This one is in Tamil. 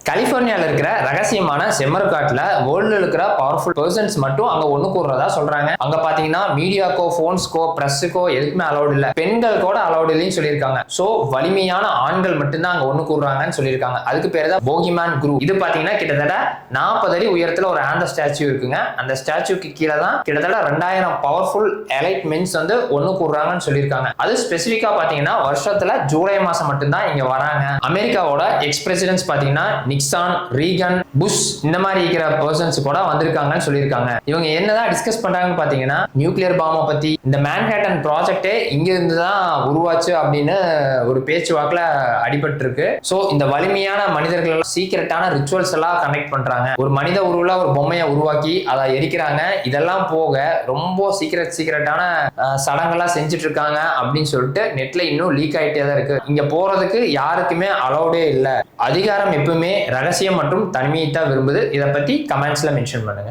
கலிபோர்னியால இருக்கிற ரகசியமான செம்மறுக்காட்டுல வேர்ல்ட்ல இருக்கிற பவர்ஃபுல் பர்சன்ஸ் மட்டும் அங்க ஒண்ணு கூடுறதா சொல்றாங்க. அங்க பாத்தீங்கன்னா மீடியாக்கோ, போன்ஸ்க்கோ, பிரஸ்ஸுக்கோ எதுக்குமே அலௌட் இல்ல. பெண்கள் கூட அலௌட் இல்லைன்னு சொல்லியிருக்காங்க. சோ வலிமையான ஆண்கள் மட்டும்தான் அங்க ஒண்ணு கூடுறாங்கன்னு சொல்லியிருக்காங்க. அதுக்கு பேரு தான் போகிமேன் குரூப். இது பாத்தீங்கன்னா கிட்டத்தட்ட 40 அடி உயரத்துல ஒரு ஆந்த ஸ்டாச்சு இருக்குங்க. அந்த ஸ்டாச்சுக்கு கீழே தான் கிட்டத்தட்ட 2000 பவர்ஃபுல் எலைட் மென்ஸ் வந்து ஒண்ணு கூடுறாங்கன்னு சொல்லியிருக்காங்க. அது ஸ்பெசிபிக்கா பாத்தீங்கன்னா வருஷத்துல ஜூலை மாசம் மட்டும்தான் இங்க வராங்க. அமெரிக்காவோட எக்ஸ் பிரசிடென்ட்ஸ் பாத்தீங்கன்னா நிக்சான், ரீகன், புஷ் இந்த மாதிரி இருக்கிற பர்சன்ஸ் கூட வந்திருக்காங்கன்னு சொல்லியிருக்காங்க. இவங்க என்னதான் டிஸ்கஸ் பண்றாங்கன்னு பாத்தீங்கன்னா நியூக்ளியர் பாம்பை பத்தி, இந்த மேன்ஹாட்டன் ப்ராஜெக்டே இங்க இருந்து தான் உருவாச்சு அப்படின்னு ஒரு பேச்சுவாக்குல அடிபட்டு இருக்கு. சோ இந்த வலிமையான மனிதர்கள் சீக்கிரட்டான ரிச்சுவல்ஸ் எல்லாம் கனெக்ட் பண்றாங்க. ஒரு மனித உருவுல ஒரு பொம்மையை உருவாக்கி அதை எரிக்கிறாங்க. இதெல்லாம் போக ரொம்ப சீக்கிரட்டான சடங்கெல்லாம் செஞ்சுட்டு இருக்காங்க அப்படின்னு சொல்லிட்டு நெட்ல இன்னும் லீக் ஆயிட்டே தான் இருக்கு. இங்க போறதுக்கு யாருக்குமே அலௌடே இல்லை. அதிகாரம் எப்பவுமே ரகசியம் மற்றும் தனிமையை தான் விரும்புது. இதை பத்தி கமெண்ட்ஸ்ல மென்ஷன் பண்ணுங்க.